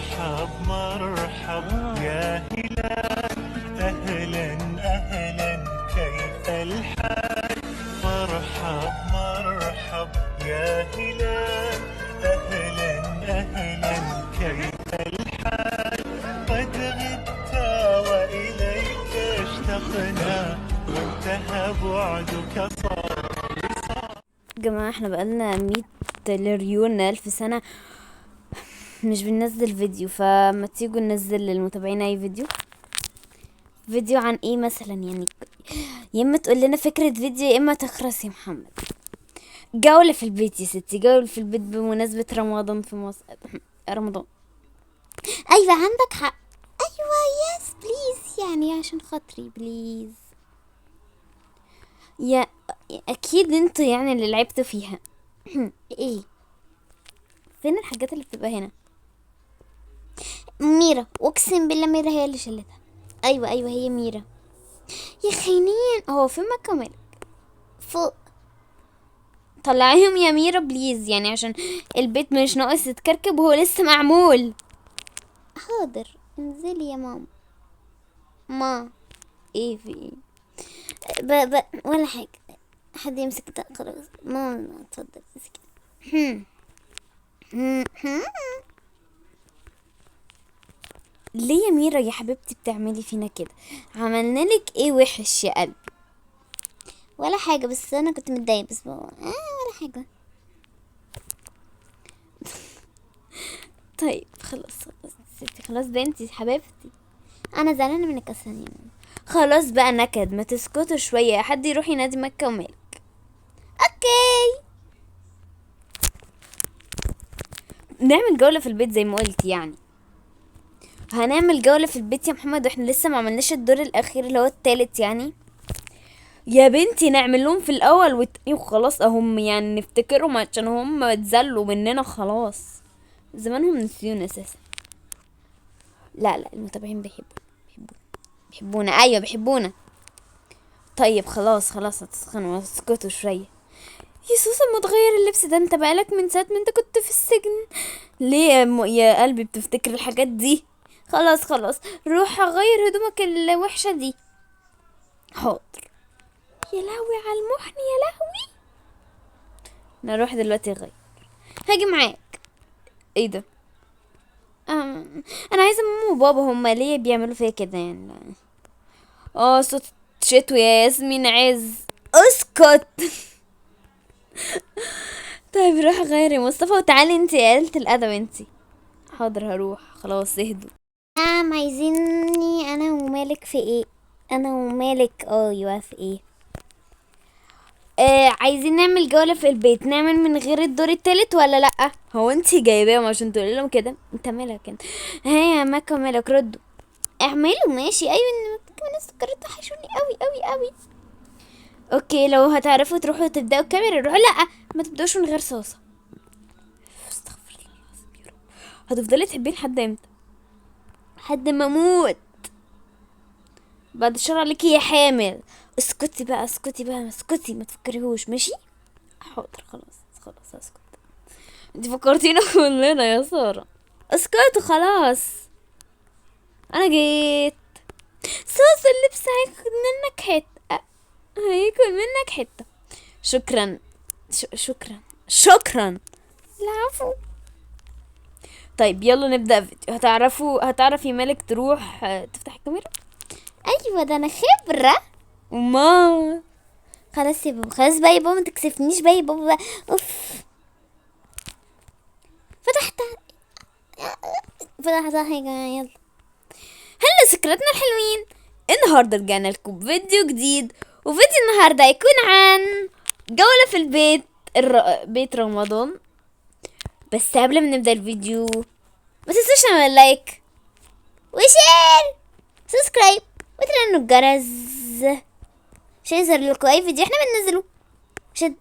مرحب مرحب يا هلال، أهلا أهلا كيف الحال؟ مرحب مرحب يا هلال، أهلا أهلا كيف الحال؟ قد غبت وإليك اشتقنا، وانتهى بعدك صار. جماعة احنا بقالنا 100 تريليون ألف سنة مش بننزل فيديو، فما تيجوا ننزل للمتابعين اي فيديو عن ايه مثلا يعني. يا اما تقول لنا فكرة فيديو يا اما تخرس يا محمد. جولة في البيت يا ستي، جولة في البيت بمناسبة رمضان في مصر. رمضان. ايوه عندك حق. ايوه يس بليز، يعني عشان خاطري بليز. يا اكيد انتوا يعني اللي لعبتوا فيها. ايه فين الحاجات اللي بتبقى هنا؟ ميرا، اقسم بالله ميرا هي اللي شلتها. ايوه ايوه هي ميرا. يا خاينين، هو فين مكة فوق. طلعيهم يا ميرا بليز، يعني عشان البيت مش ناقص يتكركب وهو لسه معمول. حاضر انزلي يا ماما. ما ايه في ايه؟ ولا حاجة. حد يمسك ده خلاص. ماما اتفضل امسكي. ليه يا ميرا يا حبيبتي بتعملي فينا كده؟ عملنالك ايه وحش يا قلبي؟ ولا حاجة، بس انا كنت متضايقة بس ولا حاجة. طيب خلاص خلاص ستي، خلاص ده انتي حبيبتي. انا زعلانة منك اصلا يا ماما. خلاص بقى نكد، ما تسكتوا شوية، حد يروح ينادي مكة ومالك. اوكي نعمل جولة في البيت زي ما قلت يعني. هنعمل جولة في البيت يا محمد، واحنا لسه ما عملناش الدور الاخير اللي هو التالت يعني. يا بنتي نعمل لهم في الاول وخلاص اهم، يعني نفتكرهم عشان هم اتذلوا مننا خلاص. زمانهم نسيونا اساسا. لا لا المتابعين بيحبونا ايوه بيحبونا. طيب خلاص خلاص هتسخنوا واسكتوا شويه. يا سوسة ما تغير اللبس ده، انت بقالك من ساعة ما انت كنت في السجن. ليه يا قلبي بتفتكر الحاجات دي؟ خلاص خلاص روح غير هدومك الوحشة دي. حاضر. يا لهوي على المحن يا لهوي. نروح دلوقتي غير. هاجي معاك. ايه ده؟ انا عايزه ماما وبابا، هما ليه بيعملوا فيا كده يعني؟ صوت شتوي يا ياسمين عز. اسكت. طيب روح غيري مصطفى وتعالي انتي يا قلة الادب انتي. حاضر هروح خلاص اهدوا. عايزيني انا ومالك في ايه؟ انا ومالك ايوه في ايه؟ عايزين نعمل جولة في البيت، نعمل من غير الدور التالت ولا لأ؟ هو انتي جايباهم عشان تقولي لهم كده؟ انت مالك انت؟ ها يا مكة مالك ردوا. اعملوا ماشي ايوه، ان كمان السكر توحشوني قوي قوي قوي. اوكي لو هتعرفوا تروحوا تبداوا الكاميرا روحوا، لا ما تبداوش من غير صوصه. استغفر الله العظيم يا رب. هتفضلي تحبين لحد امتى؟ لحد ما اموت. بعد الشر عليكي يا حامل. اسكتي بقى اسكتي بقى اسكتي، ما تفكريهوش ماشي. حاضر خلاص خلاص اسكت. انت فكرتينا كلنا يا ساره. اسكتوا خلاص. انا جيت. صوص اللبس هياخد منك حته، هياكل منك حته. شكرا. شكرا شكرا. العفو. طيب يلا نبدأ فيديو. هتعرفي مالك تروح تفتح الكاميرا. ايوه ده انا خبرة. وما خلاص يا بابا، خلاص بقى يا بابا ما تكسفنيش بقى يا بابا بقى. اوف. فتحت. فتحتها يا جماعة يلا. هلا سكرتنا الحلوين. النهارده رجعنا لكم بفيديو جديد، وفيديو النهارده هيكون عن جولة في البيت بيت رمضان. بس قبل ما نبدأ الفيديو ما تنسوش نعمل لايك وشير سبسكرايب وتفعلوا الجرس عشان يظهر لكم اي فيديو احنا بننزله، عشان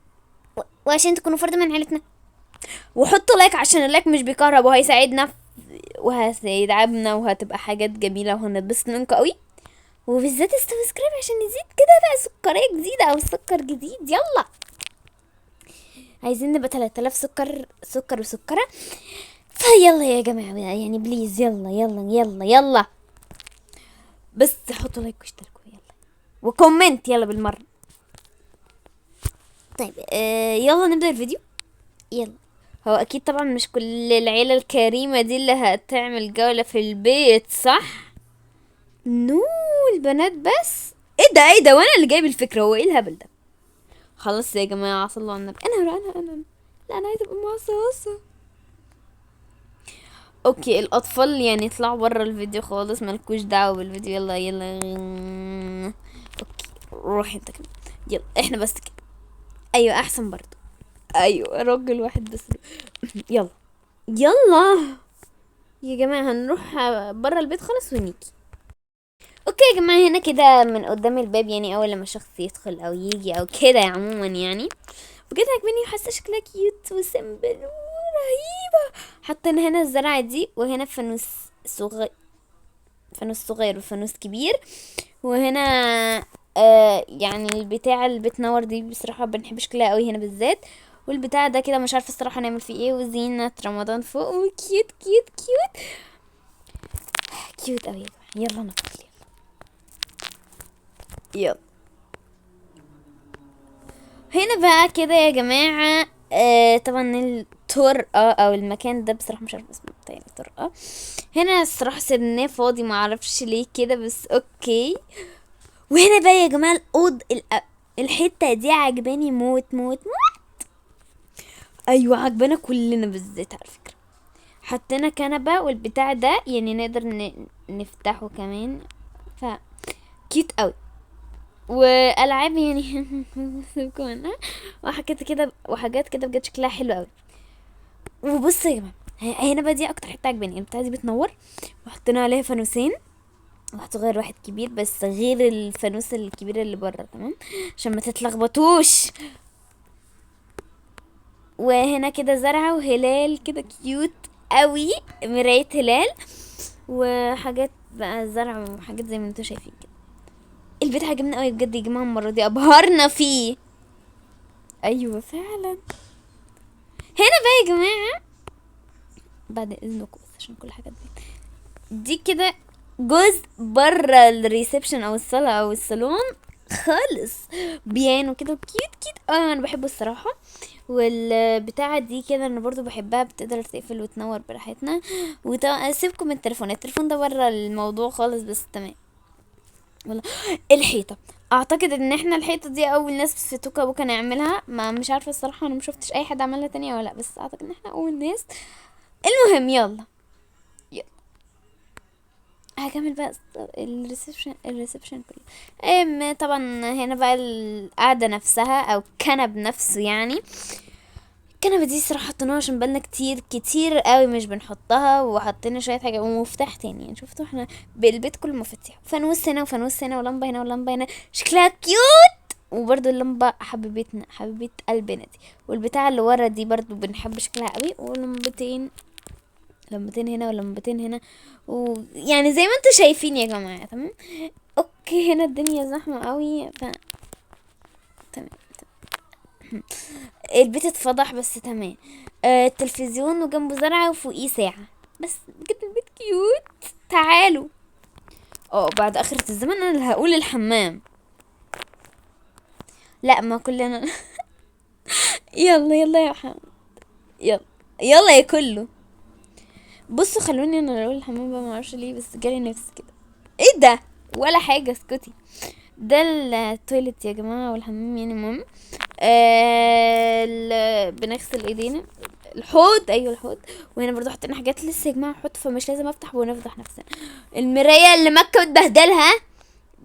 وعشان تكونوا فرد من عيلتنا. وحطوا لايك عشان اللايك مش بيكهرب وهيساعدنا وهيدعمنا وهتبقى حاجات جميلة وهنتبسط منكم قوي. وبالذات السبسكرايب عشان نزيد كده بقى سكرية جديدة او سكر جديد. يلا عايزين نبقى 3000 سكر وسكرة فيلا يا جماعة يعني بليز، يلا يلا يلا يلا، بس حطوا لايك واشتركوا يلا، وكومنت يلا بالمرة. طيب يلا نبدأ الفيديو. يلا. هو اكيد طبعا مش كل العيلة الكريمة دي اللي هتعمل جولة في البيت، صح؟ نو، البنات بس. ايه ده وانا اللي جايب الفكرة، هو ايه الهبل ده؟ خلاص يا جماعة صلوا على النبي، انا لا انا عايزة ابقى مع صاصة. اوكي الاطفال يعني يطلعوا برا الفيديو خالص، مالكوش دعوة بالفيديو. يلا يلا. اوكي روح انت كمان. يلا احنا بس كده. ايوه احسن برضو. ايوه راجل واحد بس. يلا يلا يا جماعة هنروح برا البيت خالص ونيجي. اوكي يا جماعة هنا كده من قدام الباب، يعني اول لما شخص يدخل او يجي او كده عموما يعني. بجد عجباني وحاسة شكلها كيوت وسيمبل ورهيبة. حاطين هنا الزرعة دي، وهنا فانوس صغير، فانوس صغير وفانوس كبير. وهنا يعني البتاع اللي بتنور دي بصراحة بنحب شكلها قوي هنا بالذات. والبتاع ده كده مش عارفة الصراحة نعمل فيه ايه، وزينة رمضان فوق، وكيوت كيوت كيوت كيوت قوي يا جماعة. يلا ندخل يلا. هنا بقى كده يا جماعة طبعا الطرقة او المكان ده بصراحة مش عارفة اسمه بتاعي الطرقة. هنا الصراحة سيبناه فاضي، معرفش ليه كده بس اوكي. وهنا بقى يا جماعة الحتة دي عجباني موت موت موت. ايوه عجبانا كلنا بالذات على فكرة. حطينا كنبة والبتاع ده يعني نقدر نفتحه كمان، ف كيوت قوي. والعاب يعني سيبكم منها. وحاجات كده وحاجات كده بجد شكلها حلو قوي. وبصوا يا جماعه هنا بقى دي اكتر حته عجباني، البتاعه دي بتنور. وحطينا عليها فانوسين، واحد صغير واحد كبير، بس غير الفانوس الكبير اللي بره تمام عشان ما تتلخبطوش. وهنا كده زرعه وهلال كده كيوت قوي، مرايه هلال. وحاجات بقى زرع وحاجات زي ما انتوا شايفين كده. البيت عجبنا قوي بجد يا جماعه، المره دي ابهرنا فيه. ايوه فعلا. هنا بقى يا جماعه بعد اذنكم بس عشان كل حاجه دي كده جزء بره الريسبشن او الصاله او الصالون خالص. بيانو كده كيوت كيوت انا بحبه الصراحه. والبتاعه دي كده انا برضو بحبها، بتقدر تقفل وتنور براحتنا. وطبعا سيبكم من التليفون ده بره الموضوع خالص، بس تمام. والله الحيطه، اعتقد ان احنا الحيطه دي اول ناس في توكا بوكا نعملها، ما مش عارفه الصراحه، انا مشوفتش اي حد عملها تانية ولا لا، بس اعتقد ان احنا اول ناس. المهم يلا يلا هكمل بقى الريسبشن كله. طبعا هنا بقى القعده نفسها او الكنب نفسه يعني. الكنبه دي صراحه حطيناها عشان بقالنا كتير كتير قوي مش بنحطها، وحطينا شويه حاجه ومفتاح تاني يعني. شفتوا احنا بالبيت كله مفاتيح، فانوس هنا وفانوس هنا ولمبه هنا ولمبه هنا، شكلها كيوت. وبرضو اللمبة حبيبتنا حبيبة قلبنا دي. والبتاع اللي ورا دي برضو بنحب شكلها قوي. ولمبتين، لمبتين هنا ولمبتين هنا، ويعني زي ما انتوا شايفين يا جماعة تمام. اوكي هنا الدنيا زحمة قوي تمام. البيت اتفضح بس تمام. التلفزيون وجنبه زرعة وفوقيه ساعة، بس بجد البيت كيوت. تعالوا. بعد آخرة الزمن انا اللي هقول الحمام. لا ما كلنا يلا يلا يا محمد، يلا يلا يا كله. بصوا خلوني انا اللي اقول الحمام بقى، معرفش ليه بس جالي نفس كده. ايه ده ولا حاجة اسكتي. ده التويلت يا جماعة والحمام يعني. المهم بنغسل ايدينا. الحوض، ايوه الحوض. وهنا برضو حطينا حاجات لسه يا جماعة حط، فمش لازم افتح ونفضح نفسنا. المراية اللي مكة بتبهدلها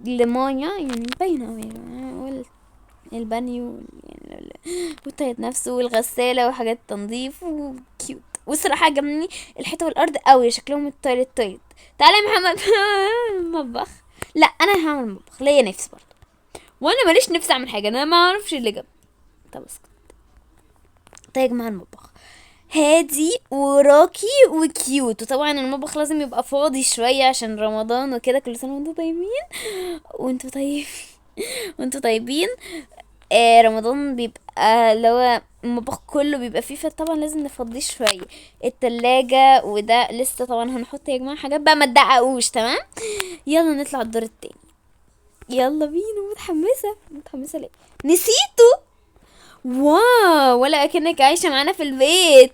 لمايا يعني باينة اوي يا جماعة. البانيو يعني والطيب نفسه والغسالة وحاجات تنظيف وكيوت. والصراحة عجبني الحيطة والأرض قوي شكلهم التويلت. تعالى يا محمد المطبخ. لا انا هعمل مطبخ ليا نفس برضه، وانا ماليش نفس اعمل حاجه، انا ما اعرفش اللي جاب. طب اسكت. طيب يا جماعه المطبخ هادي وراقي وكيوت، وطبعا المطبخ لازم يبقى فاضي شويه عشان رمضان وكده. كل سنه وانتم طيبين وانتم طيبين وانتم طيبين. رمضان بيبقى اللي هو المطبخ كله بيبقى فيه، فطبعا لازم نفضيه شويه. التلاجة وده لسه طبعا هنحط يا جماعه حاجات بقى، ما تدققوش تمام. يلا نطلع الدور التاني، يلا بينا. متحمسه متحمسه ليه؟ نسيته. واو، ولا اكنك عايشه معانا في البيت.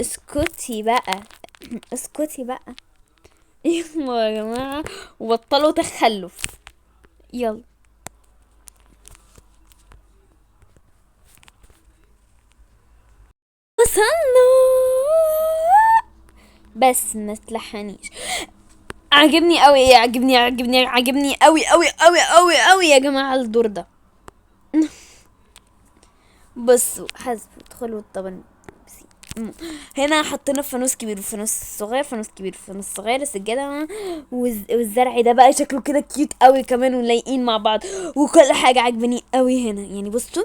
اسكتي بقى، اسكتي بقى. يلا يا جماعه وبطلوا تخلف. يلا وصلنا، بس ما تلحنيش. عجبني قوي، عجبني قوي يا جماعه الدور ده. بصوا حسب ادخلوا طبعا. هنا حطينا فانوس كبير وفانوس صغير، فانوس كبير وفانوس صغير، السجادة والزرع ده بقى شكله كده كيوت قوي كمان ولايقين مع بعض، وكل حاجة عجباني قوي هنا. يعني بصوا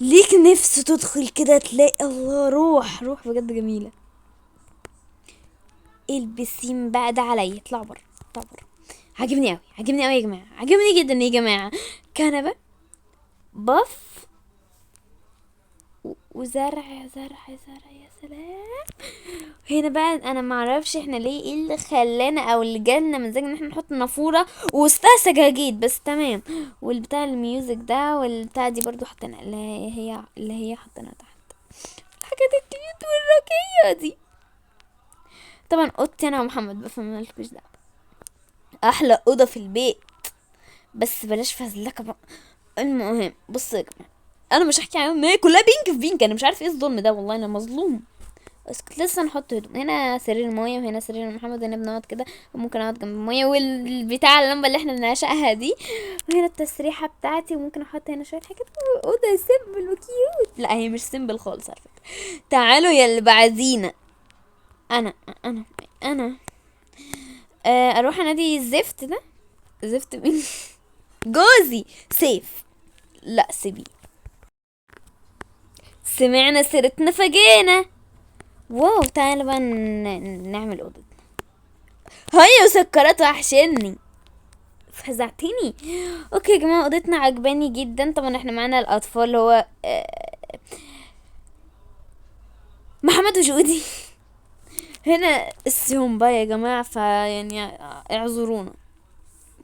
ليك نفس تدخل كده تلاقي الله، روح روح بجد جميلة. البسين بقى ده عليا، اطلع بره اطلع بره. عجبني قوي، عجبني قوي يا جماعة، عجبني جدا يا جماعة. كنبة باف وزرع زرع زرع، يا سلام. هنا بقى انا ما اعرفش احنا ليه، ايه اللي خلانا او اللي جالنا مزاج ان احنا نحط نافوره وسطها سجاجيد، بس تمام. والبتاع الميوزك ده والبتاع دي برضو حطينا، اللي هي حطيناها تحت. الحاجات الكيوت والرقيقه دي. طبعا اوضتي انا ومحمد بقى، فمالكوش دعوه. احلى اوضه في البيت، بس بلاش فزلكه بقى. المهم بصوا يا جماعه، انا مش هحكي عنهم، هي كلها بينك في بينك. انا مش عارف ايه الظلم ده، والله انا مظلوم. بس كنت لسه نحط هدوم. هنا سرير المايه وهنا سرير محمد، هنا بنقعد كده وممكن اقعد جنب المايه والبتاع اللمبه اللي احنا بنعشقها دي. وهنا التسريحه بتاعتي، وممكن احط هنا شويه حاجات. اوضه سيمبل وكيوت. لا هي مش سيمبل خالص على فكره. تعالوا يا اللي بعدينا. انا انا انا اروح انادي الزفت ده. زفت مين؟ جوزي سيف. لا سيبيه، سمعنا سيرتنا فجينا. واو، تعالى بقى نعمل اوضه. هيا سكرات وحشني، فزعتني. اوكي يا جماعه، اوضتنا عجباني جدا. طبعا احنا معانا الاطفال اللي هو محمد وجودي. هنا السيوم بقى يا جماعه، فيعني اعذرونا.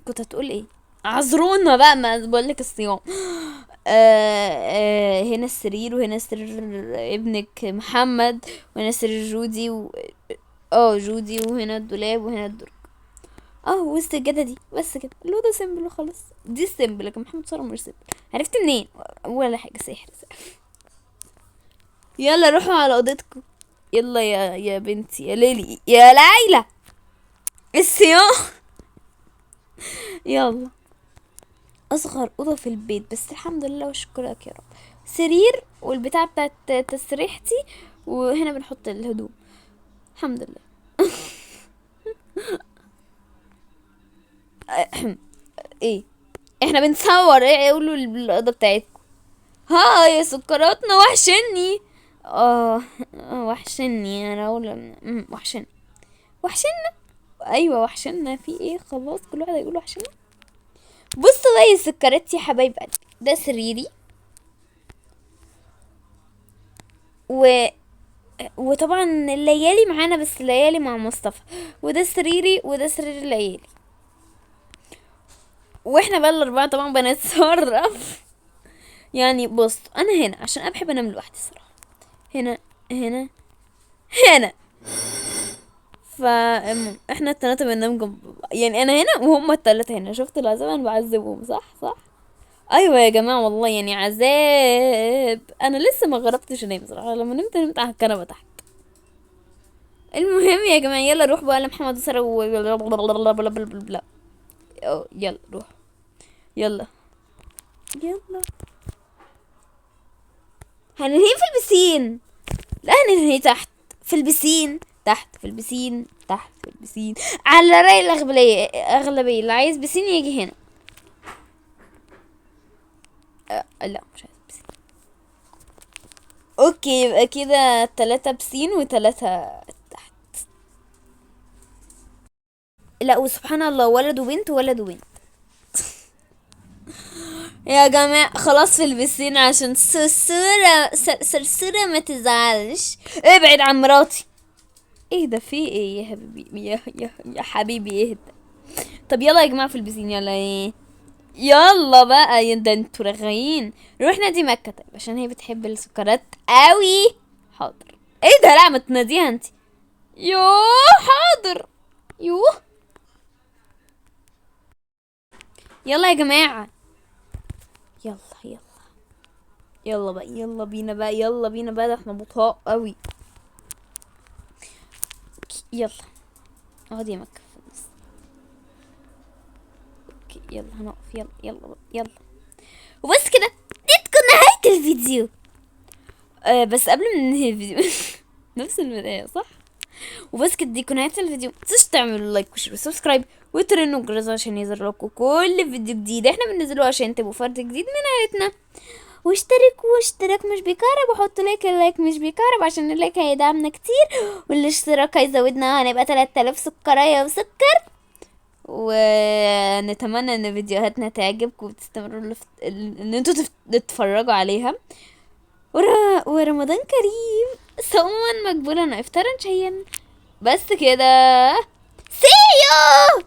كنت هتقول ايه؟ اعذرونا بقى، ما بقولك الصيام. هنا السرير، وهنا سرير ابنك محمد، وهنا سرير جودي جودي، وهنا الدولاب، وهنا الدرج. والسجادة دي. بس كده الأوضة سيمبل وخلاص. دي سيمبل، لكن محمد صلاح مش سيمبل. عرفت منين؟ ولا حاجة، سحر. يلا روحوا على اوضتكم. يلا يا بنتي يا ليلي يا ليلى الصيام. يلا. اصغر اوضه في البيت، بس الحمد لله وشكرك يا رب. سرير والبتاع بتاعت تسريحتي، وهنا بنحط الهدوم. الحمد لله. ايه؟ احنا بنصور ايه؟ قولوا الاوضه بتاعتكم. ها يا سكراتنا، وحشني. اه وحشني، انا اقول وحشني. وحشنا. ايوه وحشنا، في ايه؟ خلاص كل واحد هيقول وحشنا. بصوا بقى يا سكرتي يا حبايب قلبي، ده سريري و وطبعا الليالي معانا، بس الليالي مع مصطفى. وده سريري وده سرير الليالي، واحنا بقى الاربعه طبعا بنتصرف. يعني بص، انا هنا عشان انا بحب انام لوحدي الصراحه. هنا هنا هنا. احنا التلاتة بننام جنب بعض. يعني انا هنا وهم التلاتة هنا. شفت العذاب؟ انا بعذبهم، صح صح. ايوه يا جماعه والله يعني عذاب. انا لسه ما جربتش انام صراحه، لما نمت على الكنبه تحت. المهم يا جماعه، يلا روح بقى لمحمد وساره يلا روح. يلا يلا. هننهي في البسين؟ لا هننهي تحت في البسين، تحت في البسين، تحت في البسين. على رأي الأغلبية اللي عايز بسين يجي هنا. لا مش عايز بسين. اوكي يبقى كده 3 بسين و3 تحت. لا وسبحان الله، ولد وبنت ولد وبنت. يا جماعة خلاص في البسين عشان سرسورة ما تزعلش. ابعد عن مراتي. ايه ده؟ في ايه يا حبيبي؟ يا حبيبي اهدى. طب يلا يا جماعة في البسين، يلا ايه، يلا بقى ده انتوا رغايين. نروح نادي مكة طيب عشان هي بتحب السكرات قوي. حاضر. ايه ده؟ لا ما تناديها انت. يوه حاضر. يوه يلا يا جماعة. يلا يلا يلا بقى، يلا بينا بقى، يلا بينا بقى، ده احنا بطاء قوي. يلا اقعدي يا مكة في النص. اوكي يلا هنقف، يلا يلا بقى. يلا وبس كده، دي تكون نهاية الفيديو. بس قبل ما ننهي الفيديو نفس البداية صح؟ وبس كده، دي نهاية الفيديو. متنسوش تعملوا لايك وشير وسبسكرايب وترنوا الجرس عشان يظهر لكم كل فيديو جديد احنا بننزله، عشان تبقوا فرد جديد من عائلتنا. واشترك مش بيكهرب، وحطوا لايك، اللايك مش بيكهرب عشان اللايك هيدعمنا كتير، والاشتراك هيزودنا وهنبقى 3000 سكرية وسكر. ونتمنى ان فيديوهاتنا تعجبكم وتستمروا ان انتوا تتفرجوا عليها. ورمضان كريم، صوما مقبولا وافطارا شهيا. بس كده. See you.